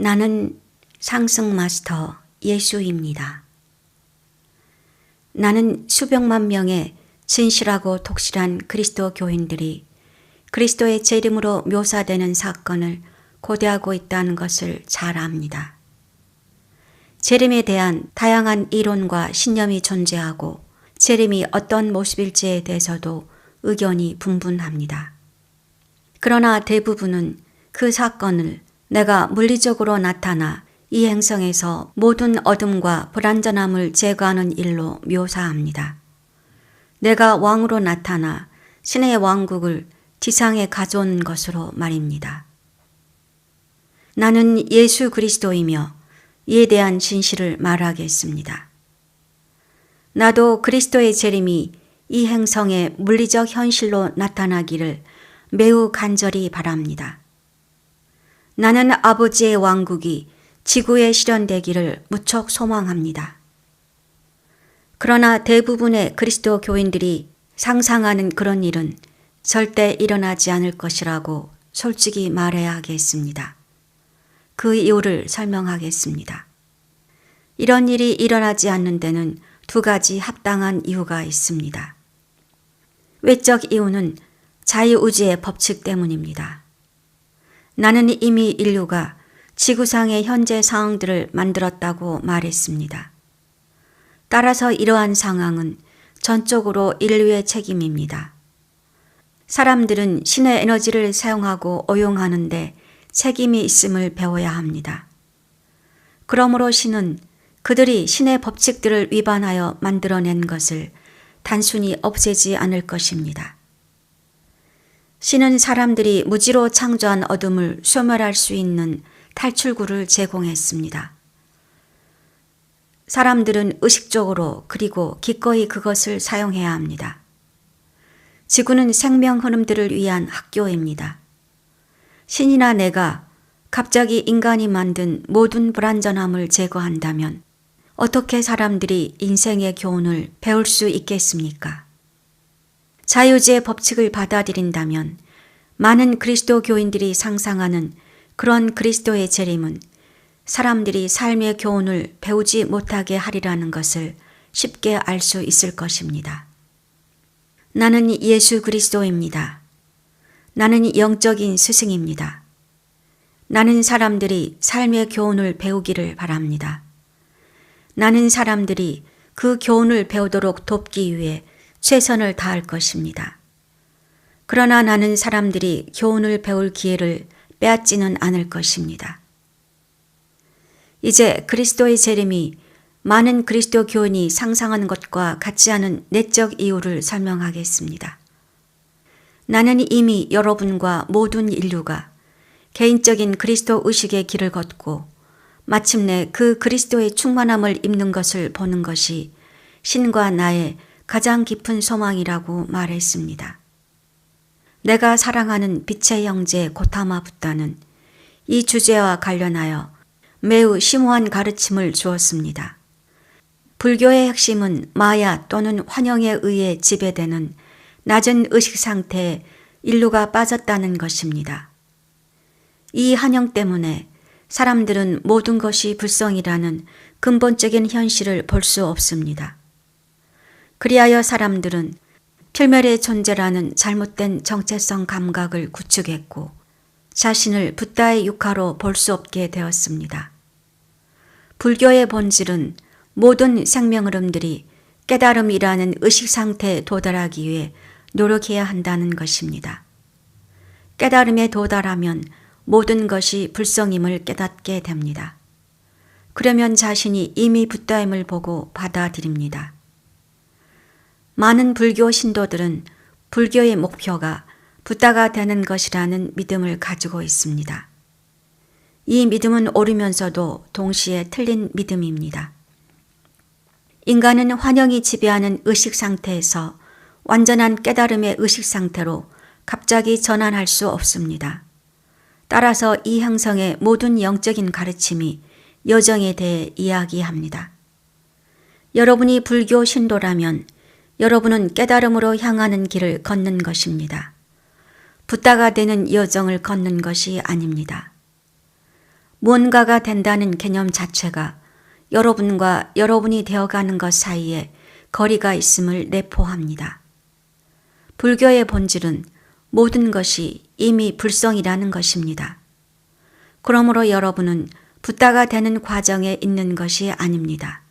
나는 상승 마스터 예수입니다. 나는 수백만 명의 진실하고 독실한 그리스도 교인들이 그리스도의 재림으로 묘사되는 사건을 고대하고 있다는 것을 잘 압니다. 재림에 대한 다양한 이론과 신념이 존재하고 재림이 어떤 모습일지에 대해서도 의견이 분분합니다. 그러나 대부분은 그 사건을 내가 물리적으로 나타나 이 행성에서 모든 어둠과 불완전함을 제거하는 일로 묘사합니다. 내가 왕으로 나타나 신의 왕국을 지상에 가져온 것으로 말입니다. 나는 예수 그리스도이며 이에 대한 진실을 말하겠습니다. 나도 그리스도의 재림이 이 행성의 물리적 현실로 나타나기를 매우 간절히 바랍니다. 나는 아버지의 왕국이 지구에 실현되기를 무척 소망합니다. 그러나 대부분의 그리스도 교인들이 상상하는 그런 일은 절대 일어나지 않을 것이라고 솔직히 말해야 하겠습니다. 그 이유를 설명하겠습니다. 이런 일이 일어나지 않는 데는 두 가지 합당한 이유가 있습니다. 외적 이유는 자유의지의 법칙 때문입니다. 나는 이미 인류가 지구상의 현재 상황들을 만들었다고 말했습니다. 따라서 이러한 상황은 전적으로 인류의 책임입니다. 사람들은 신의 에너지를 사용하고 오용하는데 책임이 있음을 배워야 합니다. 그러므로 신은 그들이 신의 법칙들을 위반하여 만들어낸 것을 단순히 없애지 않을 것입니다. 신은 사람들이 무지로 창조한 어둠을 소멸할 수 있는 탈출구를 제공했습니다. 사람들은 의식적으로 그리고 기꺼이 그것을 사용해야 합니다. 지구는 생명 흐름들을 위한 학교입니다. 신이나 내가 갑자기 인간이 만든 모든 불완전함을 제거한다면 어떻게 사람들이 인생의 교훈을 배울 수 있겠습니까? 자유지의 법칙을 받아들인다면 많은 그리스도 교인들이 상상하는 그런 그리스도의 재림은 사람들이 삶의 교훈을 배우지 못하게 하리라는 것을 쉽게 알 수 있을 것입니다. 나는 예수 그리스도입니다. 나는 영적인 스승입니다. 나는 사람들이 삶의 교훈을 배우기를 바랍니다. 나는 사람들이 그 교훈을 배우도록 돕기 위해 최선을 다할 것입니다. 그러나 나는 사람들이 교훈을 배울 기회를 빼앗지는 않을 것입니다. 이제 그리스도의 재림이 많은 그리스도 교인이 상상하는 것과 같지 않은 내적 이유를 설명하겠습니다. 나는 이미 여러분과 모든 인류가 개인적인 그리스도 의식의 길을 걷고 마침내 그 그리스도의 충만함을 입는 것을 보는 것이 신과 나의 가장 깊은 소망이라고 말했습니다. 내가 사랑하는 빛의 형제 고타마 붓다는 이 주제와 관련하여 매우 심오한 가르침을 주었습니다. 불교의 핵심은 마야 또는 환영에 의해 지배되는 낮은 의식 상태에 인류가 빠졌다는 것입니다. 이 한영 때문에 사람들은 모든 것이 불성이라는 근본적인 현실을 볼 수 없습니다. 그리하여 사람들은 필멸의 존재라는 잘못된 정체성 감각을 구축했고 자신을 붓다의 육화로 볼 수 없게 되었습니다. 불교의 본질은 모든 생명 흐름들이 깨달음이라는 의식 상태에 도달하기 위해 노력해야 한다는 것입니다. 깨달음에 도달하면 모든 것이 불성임을 깨닫게 됩니다. 그러면 자신이 이미 붓다임을 보고 받아들입니다. 많은 불교 신도들은 불교의 목표가 붓다가 되는 것이라는 믿음을 가지고 있습니다. 이 믿음은 옳으면서도 동시에 틀린 믿음입니다. 인간은 환영이 지배하는 의식 상태에서 완전한 깨달음의 의식 상태로 갑자기 전환할 수 없습니다. 따라서 이 형성의 모든 영적인 가르침이 여정에 대해 이야기합니다. 여러분이 불교 신도라면 여러분은 깨달음으로 향하는 길을 걷는 것입니다. 붓다가 되는 여정을 걷는 것이 아닙니다. 무언가가 된다는 개념 자체가 여러분과 여러분이 되어가는 것 사이에 거리가 있음을 내포합니다. 불교의 본질은 모든 것이 이미 불성이라는 것입니다. 그러므로 여러분은 붓다가 되는 과정에 있는 것이 아닙니다.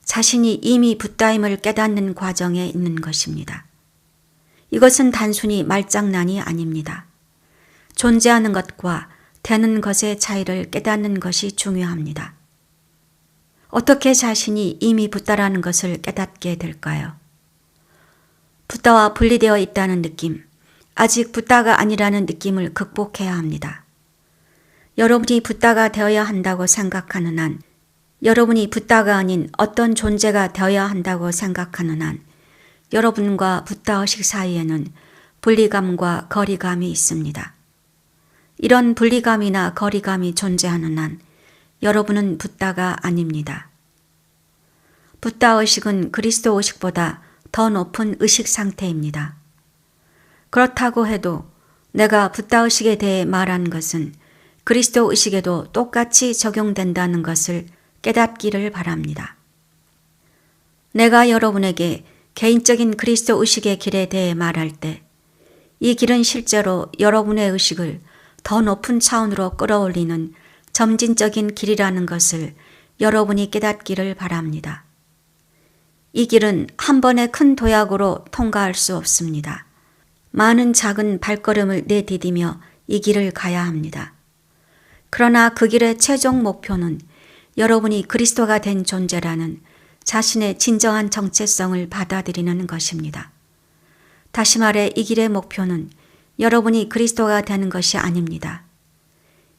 자신이 이미 붓다임을 깨닫는 과정에 있는 것입니다. 이것은 단순히 말장난이 아닙니다. 존재하는 것과 되는 것의 차이를 깨닫는 것이 중요합니다. 어떻게 자신이 이미 붓다라는 것을 깨닫게 될까요? 붓다와 분리되어 있다는 느낌, 아직 붓다가 아니라는 느낌을 극복해야 합니다. 여러분이 붓다가 되어야 한다고 생각하는 한, 여러분이 붓다가 아닌 어떤 존재가 되어야 한다고 생각하는 한, 여러분과 붓다의식 사이에는 분리감과 거리감이 있습니다. 이런 분리감이나 거리감이 존재하는 한, 여러분은 붓다가 아닙니다. 붓다의식은 그리스도 의식보다 더 높은 의식 상태입니다. 그렇다고 해도 내가 붓다의식에 대해 말한 것은 그리스도 의식에도 똑같이 적용된다는 것을 깨닫기를 바랍니다. 내가 여러분에게 개인적인 그리스도 의식의 길에 대해 말할 때 이 길은 실제로 여러분의 의식을 더 높은 차원으로 끌어올리는 점진적인 길이라는 것을 여러분이 깨닫기를 바랍니다. 이 길은 한 번의 큰 도약으로 통과할 수 없습니다. 많은 작은 발걸음을 내디디며 이 길을 가야 합니다. 그러나 그 길의 최종 목표는 여러분이 그리스도가 된 존재라는 자신의 진정한 정체성을 받아들이는 것입니다. 다시 말해 이 길의 목표는 여러분이 그리스도가 되는 것이 아닙니다.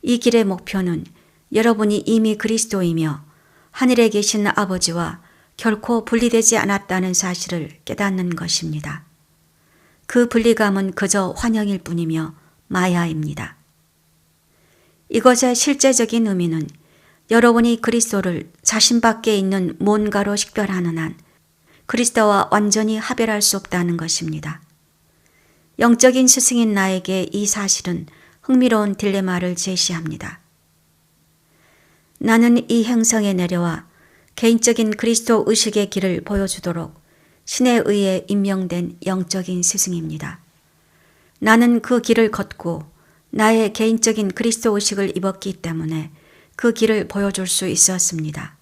이 길의 목표는 여러분이 이미 그리스도이며 하늘에 계신 아버지와 결코 분리되지 않았다는 사실을 깨닫는 것입니다. 그 분리감은 그저 환영일 뿐이며 마야입니다. 이것의 실제적인 의미는 여러분이 그리스도를 자신 밖에 있는 뭔가로 식별하는 한 그리스도와 완전히 합별할 수 없다는 것입니다. 영적인 스승인 나에게 이 사실은 흥미로운 딜레마를 제시합니다. 나는 이 행성에 내려와 개인적인 그리스도 의식의 길을 보여주도록 신에 의해 임명된 영적인 스승입니다. 나는 그 길을 걷고 나의 개인적인 그리스도 의식을 입었기 때문에 그 길을 보여줄 수 있었습니다.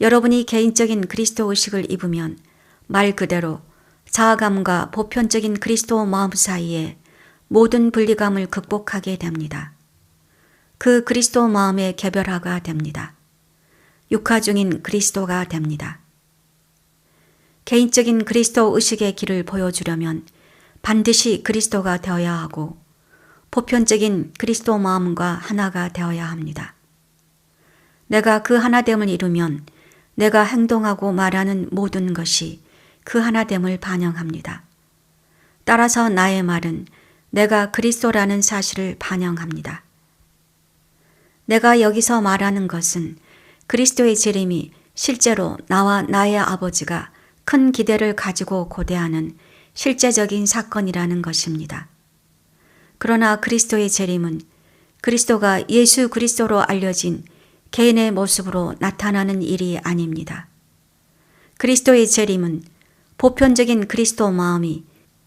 여러분이 개인적인 그리스도 의식을 입으면 말 그대로 자아감과 보편적인 그리스도 마음 사이에 모든 분리감을 극복하게 됩니다. 그 그리스도 마음의 개별화가 됩니다. 육화 중인 그리스도가 됩니다. 개인적인 그리스도 의식의 길을 보여주려면 반드시 그리스도가 되어야 하고 보편적인 그리스도 마음과 하나가 되어야 합니다. 내가 그 하나됨을 이루면 내가 행동하고 말하는 모든 것이 그 하나됨을 반영합니다. 따라서 나의 말은 내가 그리스도라는 사실을 반영합니다. 내가 여기서 말하는 것은 그리스도의 재림이 실제로 나와 나의 아버지가 큰 기대를 가지고 고대하는 실제적인 사건이라는 것입니다. 그러나 그리스도의 재림은 그리스도가 예수 그리스도로 알려진 개인의 모습으로 나타나는 일이 아닙니다. 그리스도의 재림은 보편적인 그리스도 마음이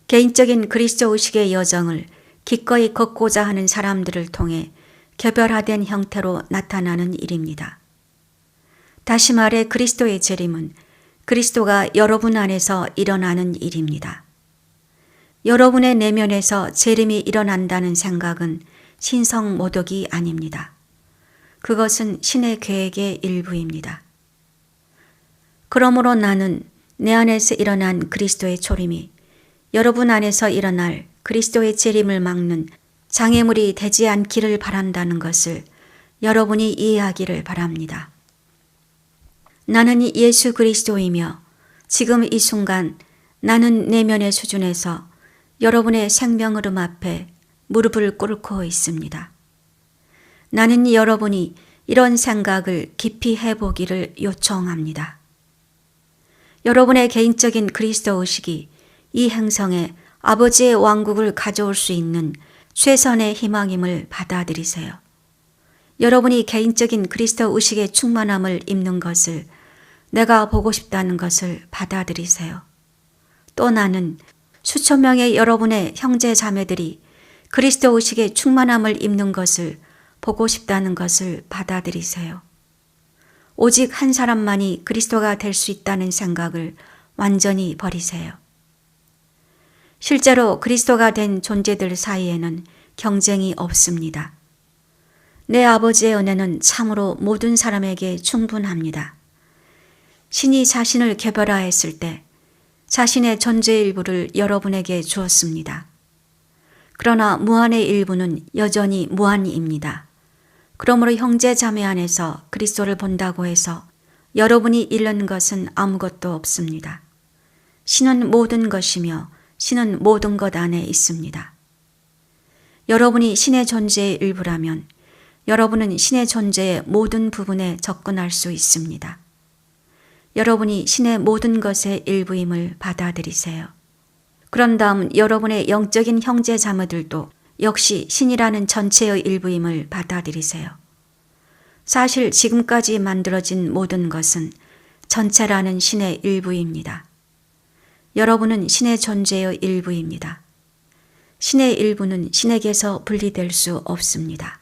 개인적인 그리스도 의식의 여정을 기꺼이 걷고자 하는 사람들을 통해 개별화된 형태로 나타나는 일입니다. 다시 말해 그리스도의 재림은 그리스도가 여러분 안에서 일어나는 일입니다. 여러분의 내면에서 재림이 일어난다는 생각은 신성모독이 아닙니다. 그것은 신의 계획의 일부입니다. 그러므로 나는 내 안에서 일어난 그리스도의 초림이 여러분 안에서 일어날 그리스도의 재림을 막는 장애물이 되지 않기를 바란다는 것을 여러분이 이해하기를 바랍니다. 나는 예수 그리스도이며 지금 이 순간 나는 내면의 수준에서 여러분의 생명 흐름 앞에 무릎을 꿇고 있습니다. 나는 여러분이 이런 생각을 깊이 해보기를 요청합니다. 여러분의 개인적인 그리스도 의식이 이 행성에 아버지의 왕국을 가져올 수 있는 최선의 희망임을 받아들이세요. 여러분이 개인적인 그리스도 의식의 충만함을 입는 것을 내가 보고 싶다는 것을 받아들이세요. 또 나는 수천 명의 여러분의 형제 자매들이 그리스도 의식의 충만함을 입는 것을 보고 싶다는 것을 받아들이세요. 오직 한 사람만이 그리스도가 될 수 있다는 생각을 완전히 버리세요. 실제로 그리스도가 된 존재들 사이에는 경쟁이 없습니다. 내 아버지의 은혜는 참으로 모든 사람에게 충분합니다. 신이 자신을 개별화했을 때 자신의 존재의 일부를 여러분에게 주었습니다. 그러나 무한의 일부는 여전히 무한입니다. 그러므로 형제 자매 안에서 그리스도를 본다고 해서 여러분이 잃는 것은 아무것도 없습니다. 신은 모든 것이며 신은 모든 것 안에 있습니다. 여러분이 신의 존재의 일부라면 여러분은 신의 존재의 모든 부분에 접근할 수 있습니다. 여러분이 신의 모든 것의 일부임을 받아들이세요. 그런 다음 여러분의 영적인 형제 자매들도 역시 신이라는 전체의 일부임을 받아들이세요. 사실 지금까지 만들어진 모든 것은 전체라는 신의 일부입니다. 여러분은 신의 존재의 일부입니다. 신의 일부는 신에게서 분리될 수 없습니다.